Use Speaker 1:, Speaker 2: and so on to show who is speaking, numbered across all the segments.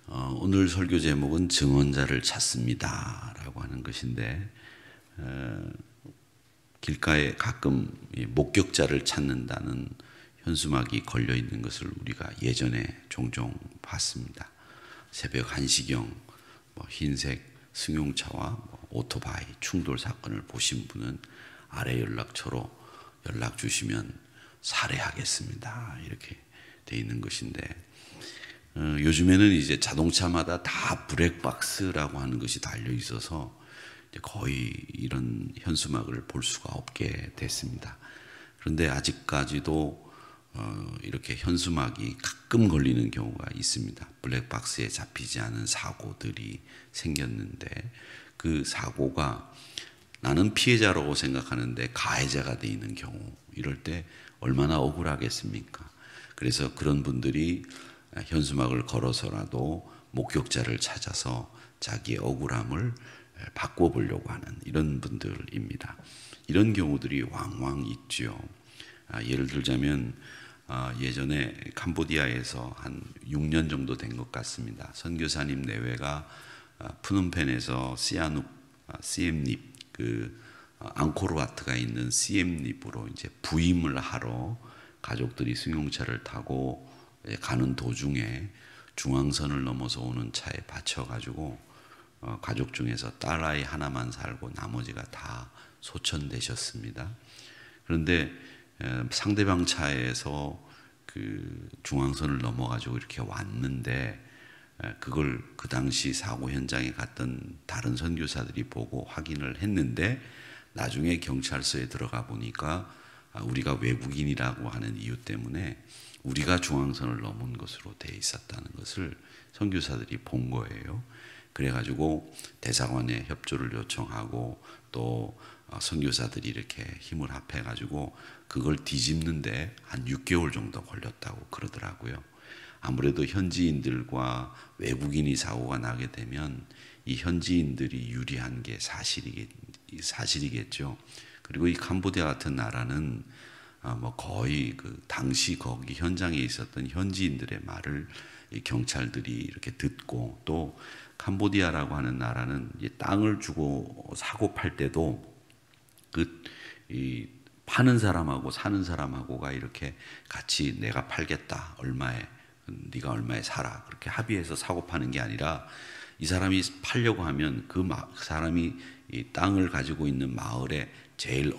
Speaker 1: 오늘 설교 제목은 증언자를 찾습니다 라고 하는 것인데, 길가에 가끔 목격자를 찾는다는 현수막이 걸려 있는 것을 우리가 예전에 종종 봤습니다. 새벽 1시경 흰색 승용차와 오토바이 충돌 사건을 보신 분은 아래 연락처로 연락 주시면 살해하겠습니다 이렇게 돼 있는 것인데, 요즘에는 이제 자동차마다 다 블랙박스라고 하는 것이 달려 있어서 거의 이런 현수막을 볼 수가 없게 됐습니다. 그런데 아직까지도 이렇게 현수막이 가끔 걸리는 경우가 있습니다. 블랙박스에 잡히지 않은 사고들이 생겼는데, 그 사고가 나는 피해자라고 생각하는데 가해자가 돼 있는 경우, 이럴 때 얼마나 억울하겠습니까? 그래서 그런 분들이 현수막을 걸어서라도 목격자를 찾아서 자기의 억울함을 바꿔보려고 하는 이런 분들입니다. 이런 경우들이 왕왕 있죠. 예를 들자면 예전에 캄보디아에서 한 6년 정도 된 것 같습니다. 선교사님 내외가 푸놈펜에서 시엠립, 그 앙코르와트가 있는 시엠립으로 이제 부임을 하러 가족들이 승용차를 타고 가는 도중에 중앙선을 넘어서 오는 차에 받쳐가지고 가족 중에서 딸아이 하나만 살고 나머지가 다 소천되셨습니다. 그런데 상대방 차에서 그 중앙선을 넘어가지고 이렇게 왔는데, 그걸 그 당시 사고 현장에 갔던 다른 선교사들이 보고 확인을 했는데, 나중에 경찰서에 들어가 보니까 우리가 외국인이라고 하는 이유 때문에 우리가 중앙선을 넘은 것으로 돼 있었다는 것을 선교사들이 본 거예요. 그래가지고 대사관에 협조를 요청하고 또 선교사들이 이렇게 힘을 합해가지고 그걸 뒤집는데 한 6개월 정도 걸렸다고 그러더라고요. 아무래도 현지인들과 외국인이 사고가 나게 되면 이 현지인들이 유리한 게 사실이겠죠. 그리고 이 캄보디아 같은 나라는 거의 그 당시 거기 현장에 있었던 현지인들의 말을 이 경찰들이 이렇게 듣고, 또 캄보디아라고 하는 나라는 이 땅을 주고 사고 팔 때도 이 파는 사람하고 사는 사람하고가 이렇게 같이 내가 팔겠다, 얼마에, 네가 얼마에 사라, 그렇게 합의해서 사고 파는 게 아니라, 이 사람이 팔려고 하면 그 사람이 이 땅을 가지고 있는 마을의 제일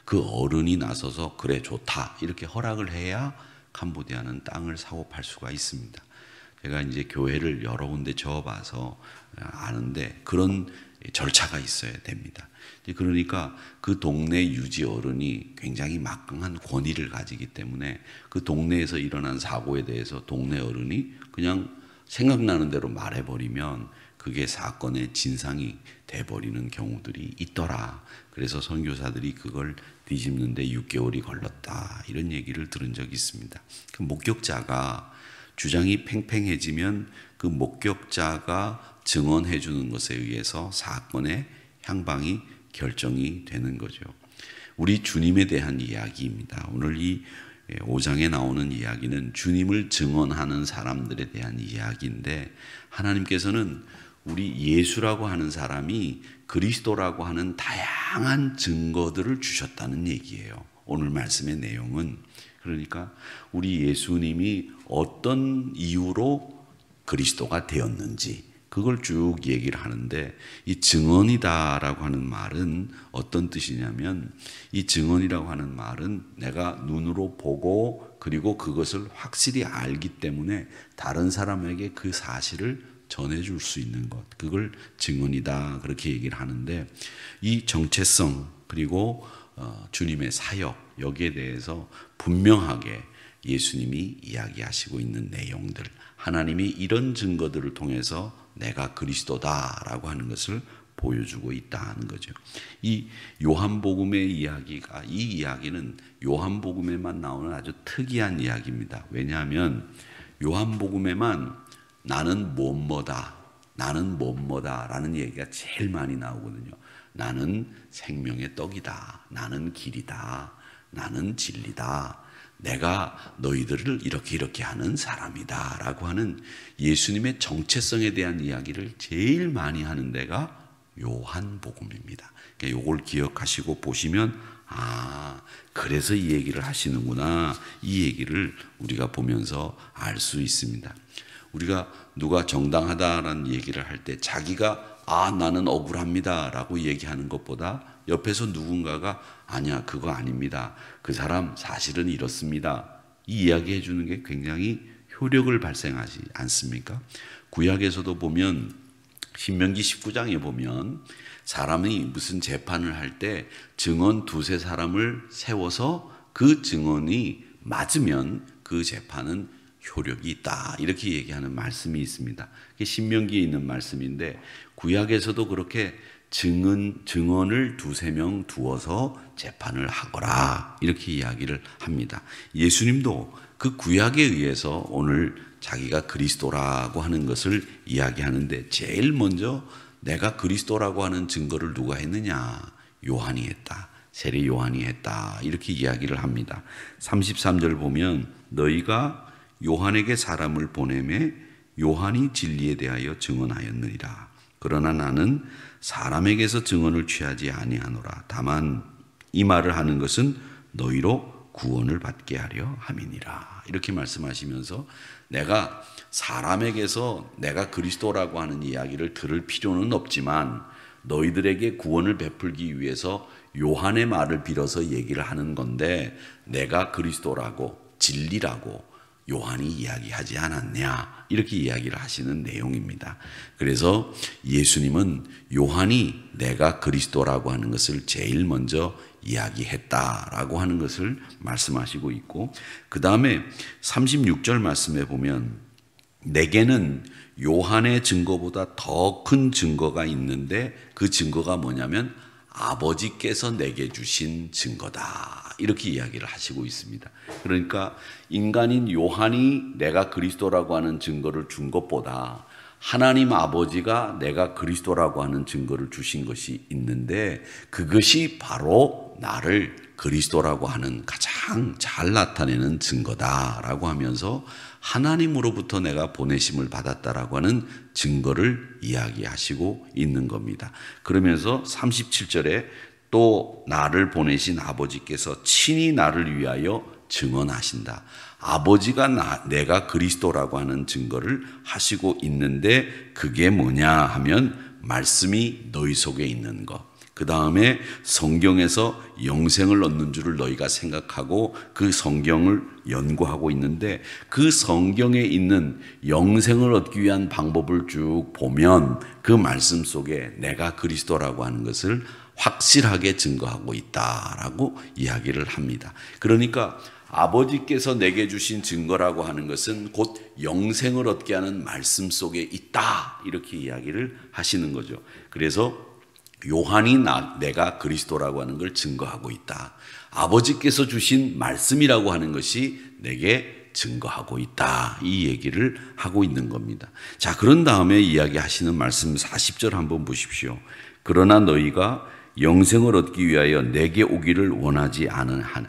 Speaker 1: 그 어른이 나서서 그래 좋다 이렇게 허락을 해야 캄보디아는 땅을 사고 팔 수가 있습니다. 제가 이제 교회를 여러 군데 저어봐서 아는데 그런 절차가 있어야 됩니다. 그러니까 그 동네 유지 어른이 굉장히 막강한 권위를 가지기 때문에 그 동네에서 일어난 사고에 대해서 동네 어른이 그냥 생각나는 대로 말해버리면 그게 사건의 진상이 돼버리는 경우들이 있더라. 그래서 선교사들이 그걸 뒤집는데 6개월이 걸렸다, 이런 얘기를 들은 적이 있습니다. 그 목격자가 주장이 팽팽해지면 그 목격자가 증언해 주는 것에 의해서 사건의 향방이 결정이 되는 거죠. 우리 주님에 대한 이야기입니다. 오늘 이 5장에 나오는 이야기는 주님을 증언하는 사람들에 대한 이야기인데, 하나님께서는 우리 예수라고 하는 사람이 그리스도라고 하는 다양한 증거들을 주셨다는 얘기예요. 오늘 말씀의 내용은, 그러니까 우리 예수님이 어떤 이유로 그리스도가 되었는지 그걸 쭉 얘기를 하는데, 이 증언이다라고 하는 말은 어떤 뜻이냐면, 이 증언이라고 하는 말은 내가 눈으로 보고 그리고 그것을 확실히 알기 때문에 다른 사람에게 그 사실을 전해줄 수 있는 것, 그걸 증언이다 그렇게 얘기를 하는데, 이 정체성 그리고 주님의 사역, 여기에 대해서 분명하게 예수님이 이야기하시고 있는 내용들, 하나님이 이런 증거들을 통해서 내가 그리스도다라고 하는 것을 보여주고 있다는 거죠. 이 요한복음의 이야기가, 이 이야기는 요한복음에만 나오는 아주 특이한 이야기입니다. 왜냐하면 요한복음에만 나는 뭐뭐다, 나는 뭐뭐다 라는 얘기가 제일 많이 나오거든요. 나는 생명의 떡이다, 나는 길이다, 나는 진리다. 내가 너희들을 이렇게 하는 사람이다 라고 하는 예수님의 정체성에 대한 이야기를 제일 많이 하는 데가 요한복음입니다. 그러니까 이걸 기억하시고 보시면 그래서 이 얘기를 하시는구나, 이 얘기를 우리가 보면서 알 수 있습니다. 우리가 누가 정당하다라는 얘기를 할 때 자기가 나는 억울합니다 라고 얘기하는 것보다 옆에서 누군가가 아니야, 그거 아닙니다, 그 사람 사실은 이렇습니다, 이 이야기 해주는 게 굉장히 효력을 발생하지 않습니까? 구약에서도 보면 신명기 19장에 보면 사람이 무슨 재판을 할 때 증언 두세 사람을 세워서 그 증언이 맞으면 그 재판은 효력이 있다, 이렇게 얘기하는 말씀이 있습니다. 그게 신명기에 있는 말씀인데 구약에서도 그렇게 증언을 두세 명 두어서 재판을 하거라, 이렇게 이야기를 합니다. 예수님도 그 구약에 의해서 오늘 자기가 그리스도라고 하는 것을 이야기하는데 제일 먼저 내가 그리스도라고 하는 증거를 누가 했느냐? 요한이 했다. 세례 요한이 했다. 이렇게 이야기를 합니다. 33절 보면 너희가 요한에게 사람을 보내매 요한이 진리에 대하여 증언하였느니라. 그러나 나는 사람에게서 증언을 취하지 아니하노라. 다만 이 말을 하는 것은 너희로 구원을 받게 하려 함이니라. 이렇게 말씀하시면서 내가 사람에게서 내가 그리스도라고 하는 이야기를 들을 필요는 없지만 너희들에게 구원을 베풀기 위해서 요한의 말을 빌어서 얘기를 하는 건데 내가 그리스도라고 진리라고 요한이 이야기하지 않았냐, 이렇게 이야기를 하시는 내용입니다. 그래서 예수님은 요한이 내가 그리스도라고 하는 것을 제일 먼저 이야기했다라고 하는 것을 말씀하시고 있고, 그 다음에 36절 말씀에 보면 내게는 요한의 증거보다 더 큰 증거가 있는데 그 증거가 뭐냐면 아버지께서 내게 주신 증거다, 이렇게 이야기를 하시고 있습니다. 그러니까 인간인 요한이 내가 그리스도라고 하는 증거를 준 것보다 하나님 아버지가 내가 그리스도라고 하는 증거를 주신 것이 있는데 그것이 바로 나를 그리스도라고 하는 가장 잘 나타내는 증거다라고 하면서 하나님으로부터 내가 보내심을 받았다라고 하는 증거를 이야기하시고 있는 겁니다. 그러면서 37절에 또 나를 보내신 아버지께서 친히 나를 위하여 증언하신다. 아버지가 내가 그리스도라고 하는 증거를 하시고 있는데 그게 뭐냐 하면 말씀이 너희 속에 있는 것. 그 다음에 성경에서 영생을 얻는 줄을 너희가 생각하고 그 성경을 연구하고 있는데 그 성경에 있는 영생을 얻기 위한 방법을 쭉 보면 그 말씀 속에 내가 그리스도라고 하는 것을 확실하게 증거하고 있다라고 이야기를 합니다. 그러니까 아버지께서 내게 주신 증거라고 하는 것은 곧 영생을 얻게 하는 말씀 속에 있다, 이렇게 이야기를 하시는 거죠. 그래서 요한이 내가 그리스도라고 하는 걸 증거하고 있다. 아버지께서 주신 말씀이라고 하는 것이 내게 증거하고 있다. 이 얘기를 하고 있는 겁니다. 자, 그런 다음에 이야기하시는 말씀 40절 한번 보십시오. 그러나 너희가 영생을 얻기 위하여 내게 오기를 원하지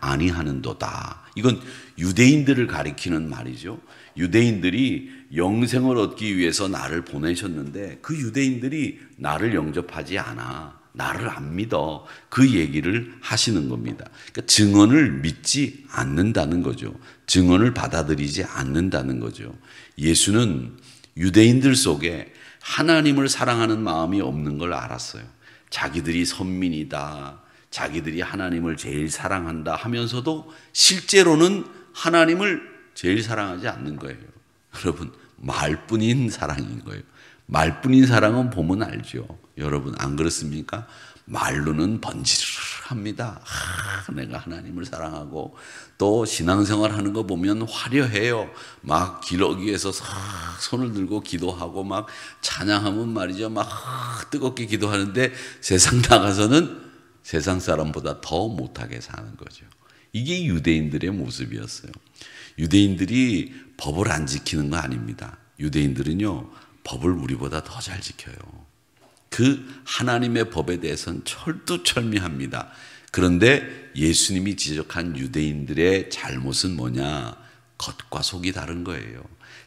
Speaker 1: 아니하는도다. 이건 유대인들을 가리키는 말이죠. 유대인들이 영생을 얻기 위해서 나를 보내셨는데 그 유대인들이 나를 영접하지 않아, 나를 안 믿어, 그 얘기를 하시는 겁니다. 그러니까 증언을 믿지 않는다는 거죠. 증언을 받아들이지 않는다는 거죠. 예수는 유대인들 속에 하나님을 사랑하는 마음이 없는 걸 알았어요. 자기들이 선민이다, 자기들이 하나님을 제일 사랑한다 하면서도 실제로는 하나님을 제일 사랑하지 않는 거예요. 여러분, 말뿐인 사랑인 거예요. 말뿐인 사랑은 보면 알죠. 여러분, 안 그렇습니까? 말로는 번지르르합니다. 내가 하나님을 사랑하고 또 신앙생활 하는 거 보면 화려해요. 막 기러기에서 손을 들고 기도하고 막 찬양하면 말이죠. 막 뜨겁게 기도하는데 세상 나가서는 세상 사람보다 더 못하게 사는 거죠. 이게 유대인들의 모습이었어요. 유대인들이 법을 안 지키는 거 아닙니다. 유대인들은요, 법을 우리보다 더 잘 지켜요. 그 하나님의 법에 대해서는 철두철미합니다. 그런데 예수님이 지적한 유대인들의 잘못은 뭐냐? 겉과 속이 다른 거예요.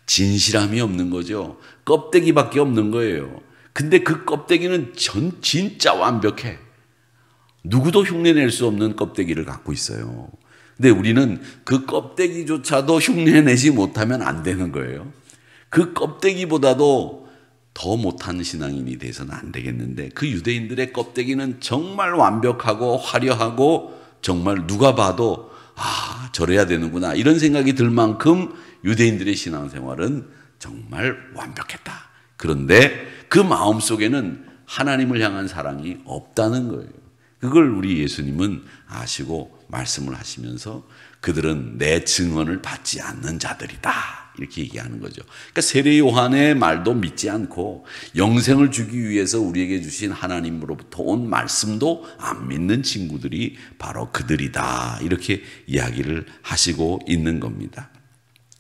Speaker 1: 진실함이 없는 거죠. 껍데기밖에 없는 거예요. 근데 그 껍데기는 진짜 완벽해. 누구도 흉내낼 수 없는 껍데기를 갖고 있어요. 근데 우리는 그 껍데기조차도 흉내내지 못하면 안 되는 거예요. 그 껍데기보다도 더 못한 신앙인이 돼서는 안 되겠는데, 그 유대인들의 껍데기는 정말 완벽하고 화려하고 정말 누가 봐도 저래야 되는구나 이런 생각이 들 만큼 유대인들의 신앙생활은 정말 완벽했다. 그런데 그 마음속에는 하나님을 향한 사랑이 없다는 거예요. 그걸 우리 예수님은 아시고 말씀을 하시면서 그들은 내 증언을 받지 않는 자들이다 이렇게 얘기하는 거죠. 그러니까 세례 요한의 말도 믿지 않고 영생을 주기 위해서 우리에게 주신 하나님으로부터 온 말씀도 안 믿는 친구들이 바로 그들이다 이렇게 이야기를 하시고 있는 겁니다.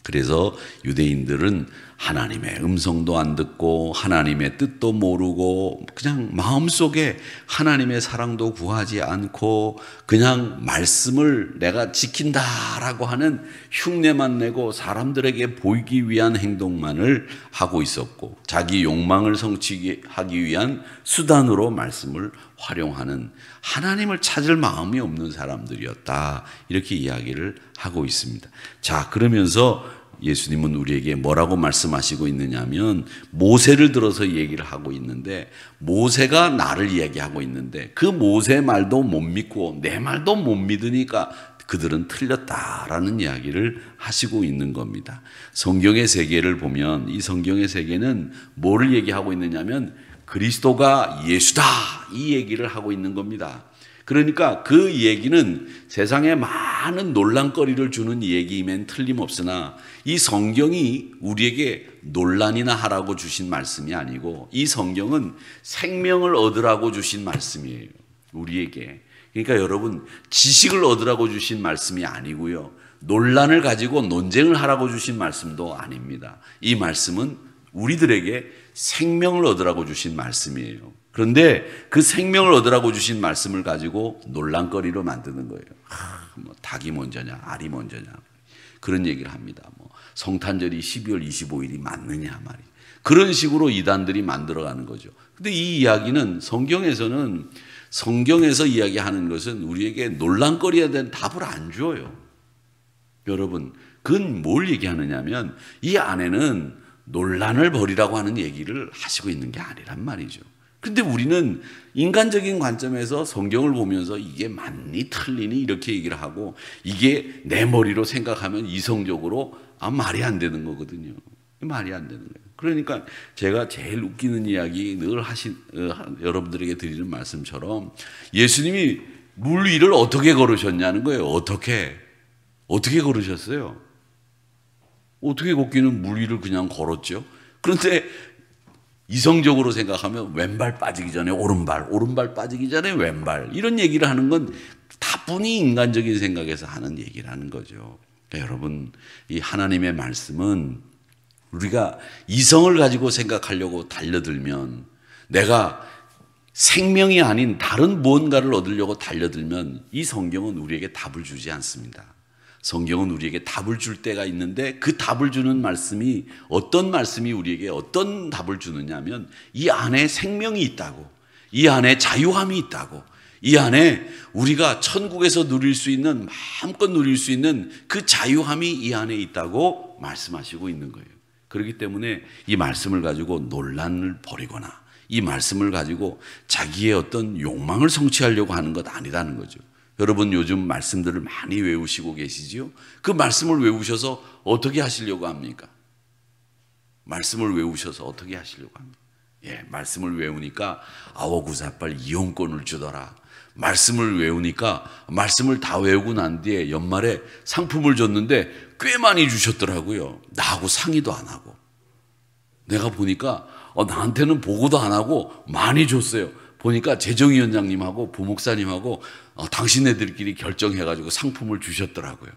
Speaker 1: 그래서 유대인들은 하나님의 음성도 안 듣고 하나님의 뜻도 모르고 그냥 마음속에 하나님의 사랑도 구하지 않고 그냥 말씀을 내가 지킨다라고 하는 흉내만 내고 사람들에게 보이기 위한 행동만을 하고 있었고, 자기 욕망을 성취하기 위한 수단으로 말씀을 활용하는, 하나님을 찾을 마음이 없는 사람들이었다 이렇게 이야기를 하고 있습니다. 자, 그러면서 예수님은 우리에게 뭐라고 말씀하시고 있느냐면, 모세를 들어서 얘기를 하고 있는데, 모세가 나를 이야기하고 있는데 그 모세 말도 못 믿고 내 말도 못 믿으니까 그들은 틀렸다라는 이야기를 하시고 있는 겁니다. 성경의 세계를 보면 이 성경의 세계는 뭐를 얘기하고 있느냐면 그리스도가 예수다 이 얘기를 하고 있는 겁니다. 그러니까 그 얘기는 세상에 많은 논란거리를 주는 얘기이면 틀림없으나 이 성경이 우리에게 논란이나 하라고 주신 말씀이 아니고 이 성경은 생명을 얻으라고 주신 말씀이에요. 우리에게. 그러니까 여러분, 지식을 얻으라고 주신 말씀이 아니고요, 논란을 가지고 논쟁을 하라고 주신 말씀도 아닙니다. 이 말씀은 우리들에게 생명을 얻으라고 주신 말씀이에요. 그런데 그 생명을 얻으라고 주신 말씀을 가지고 논란거리로 만드는 거예요. 뭐 닭이 먼저냐 알이 먼저냐 그런 얘기를 합니다. 뭐 성탄절이 12월 25일이 맞느냐 말이, 그런 식으로 이단들이 만들어가는 거죠. 근데 이 이야기는 성경에서 이야기하는 것은 우리에게 논란거리에 대한 답을 안 줘요. 여러분, 그건 뭘 얘기하느냐면 이 안에는 논란을 벌이라고 하는 얘기를 하시고 있는 게 아니란 말이죠. 근데 우리는 인간적인 관점에서 성경을 보면서 이게 맞니 틀리니 이렇게 얘기를 하고, 이게 내 머리로 생각하면 이성적으로 말이 안 되는 거거든요. 말이 안 되는 거예요. 그러니까 제가 제일 웃기는 이야기 늘 여러분들에게 드리는 말씀처럼 예수님이 물 위를 어떻게 걸으셨냐는 거예요. 어떻게 걸으셨어요? 어떻게 걷기는 물 위를 그냥 걸었죠. 그런데 이성적으로 생각하면 왼발 빠지기 전에 오른발 빠지기 전에 왼발, 이런 얘기를 하는 건 다분히 인간적인 생각에서 하는 얘기라는 거죠. 그러니까 여러분, 이 하나님의 말씀은 우리가 이성을 가지고 생각하려고 달려들면, 내가 생명이 아닌 다른 무언가를 얻으려고 달려들면 이 성경은 우리에게 답을 주지 않습니다. 성경은 우리에게 답을 줄 때가 있는데, 그 답을 주는 말씀이 어떤 말씀이 우리에게 어떤 답을 주느냐면, 이 안에 생명이 있다고, 이 안에 자유함이 있다고, 이 안에 우리가 천국에서 누릴 수 있는, 마음껏 누릴 수 있는 그 자유함이 이 안에 있다고 말씀하시고 있는 거예요. 그렇기 때문에 이 말씀을 가지고 논란을 벌이거나 이 말씀을 가지고 자기의 어떤 욕망을 성취하려고 하는 것 아니라는 거죠. 여러분, 요즘 말씀들을 많이 외우시고 계시지요? 그 말씀을 외우셔서 어떻게 하시려고 합니까? 말씀을 외우셔서 어떻게 하시려고 합니까? 말씀을 외우니까 아워구사빨 이용권을 주더라. 말씀을 외우니까, 말씀을 다 외우고 난 뒤에 연말에 상품을 줬는데 꽤 많이 주셨더라고요. 나하고 상의도 안 하고. 내가 보니까 나한테는 보고도 안 하고 많이 줬어요. 보니까 재정위원장님하고 부목사님하고 당신네들끼리 결정해가지고 상품을 주셨더라고요.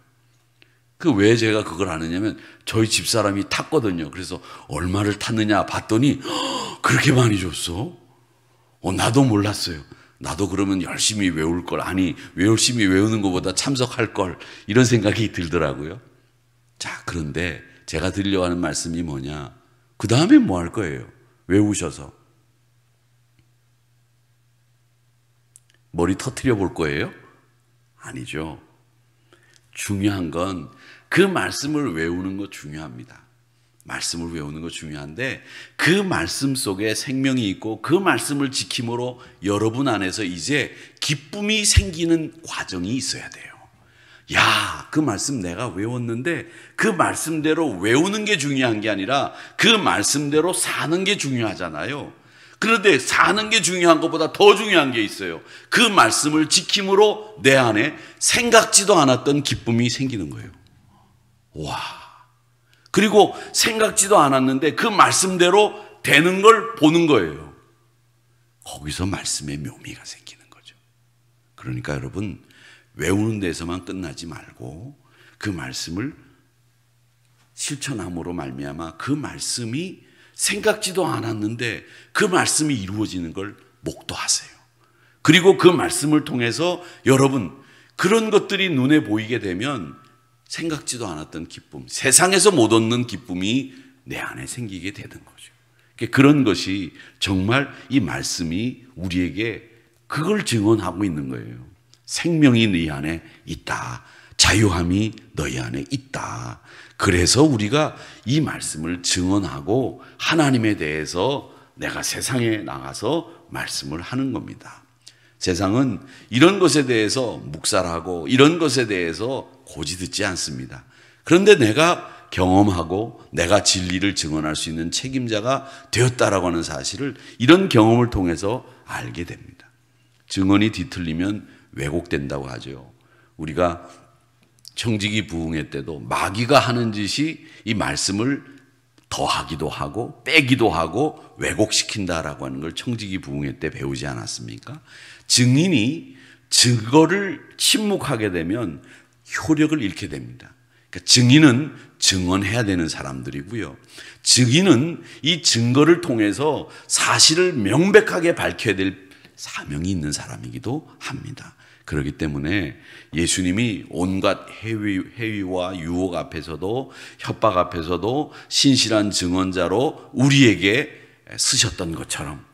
Speaker 1: 왜 제가 그걸 아느냐면 저희 집사람이 탔거든요. 그래서 얼마를 탔느냐 봤더니 그렇게 많이 줬어? 나도 몰랐어요. 나도 그러면 열심히 외울 걸, 아니 열심히 외우는 것보다 참석할 걸, 이런 생각이 들더라고요. 자, 그런데 제가 드리려고 하는 말씀이 뭐냐, 그 다음에 뭐 할 거예요? 외우셔서 머리 터뜨려 볼 거예요? 아니죠. 중요한 건 그 말씀을 외우는 거 중요합니다. 말씀을 외우는 거 중요한데, 그 말씀 속에 생명이 있고 그 말씀을 지킴으로 여러분 안에서 이제 기쁨이 생기는 과정이 있어야 돼요. 야, 그 말씀 내가 외웠는데 그 말씀대로 외우는 게 중요한 게 아니라 그 말씀대로 사는 게 중요하잖아요. 그런데 사는 게 중요한 것보다 더 중요한 게 있어요. 그 말씀을 지킴으로 내 안에 생각지도 않았던 기쁨이 생기는 거예요. 와. 그리고 생각지도 않았는데 그 말씀대로 되는 걸 보는 거예요. 거기서 말씀의 묘미가 생기는 거죠. 그러니까 여러분, 외우는 데서만 끝나지 말고 그 말씀을 실천함으로 말미암아 그 말씀이 생각지도 않았는데 그 말씀이 이루어지는 걸 목도하세요. 그리고 그 말씀을 통해서 여러분, 그런 것들이 눈에 보이게 되면 생각지도 않았던 기쁨, 세상에서 못 얻는 기쁨이 내 안에 생기게 되는 거죠. 그런 것이 정말 이 말씀이 우리에게 그걸 증언하고 있는 거예요. 생명이 네 안에 있다. 자유함이 너희 안에 있다. 그래서 우리가 이 말씀을 증언하고 하나님에 대해서 내가 세상에 나가서 말씀을 하는 겁니다. 세상은 이런 것에 대해서 묵살하고 이런 것에 대해서 고지 듣지 않습니다. 그런데 내가 경험하고 내가 진리를 증언할 수 있는 책임자가 되었다라고 하는 사실을 이런 경험을 통해서 알게 됩니다. 증언이 뒤틀리면 왜곡된다고 하죠. 우리가 청지기 부흥회 때도 마귀가 하는 짓이 이 말씀을 더하기도 하고 빼기도 하고 왜곡시킨다라고 하는 걸 청지기 부흥회 때 배우지 않았습니까? 증인이 증거를 침묵하게 되면 효력을 잃게 됩니다. 그러니까 증인은 증언해야 되는 사람들이고요. 증인은 이 증거를 통해서 사실을 명백하게 밝혀야 될 사명이 있는 사람이기도 합니다. 그렇기 때문에 예수님이 온갖 해위와 유혹 앞에서도 협박 앞에서도 신실한 증언자로 우리에게 쓰셨던 것처럼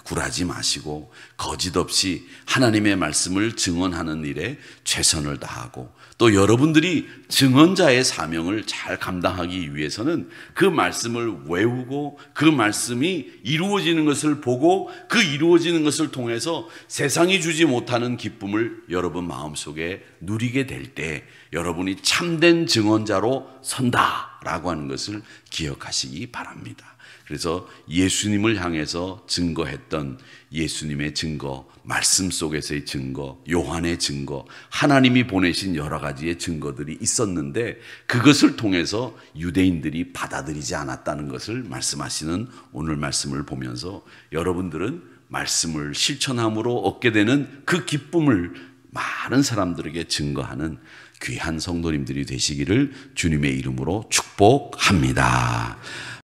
Speaker 1: 굴하지 마시고 거짓 없이 하나님의 말씀을 증언하는 일에 최선을 다하고, 또 여러분들이 증언자의 사명을 잘 감당하기 위해서는 그 말씀을 외우고 그 말씀이 이루어지는 것을 보고 그 이루어지는 것을 통해서 세상이 주지 못하는 기쁨을 여러분 마음속에 누리게 될 때 여러분이 참된 증언자로 선다라고 하는 것을 기억하시기 바랍니다. 그래서 예수님을 향해서 증거했던 예수님의 증거, 말씀 속에서의 증거, 요한의 증거, 하나님이 보내신 여러 가지의 증거들이 있었는데 그것을 통해서 유대인들이 받아들이지 않았다는 것을 말씀하시는 오늘 말씀을 보면서 여러분들은 말씀을 실천함으로 얻게 되는 그 기쁨을 많은 사람들에게 증거하는 귀한 성도님들이 되시기를 주님의 이름으로 축복합니다.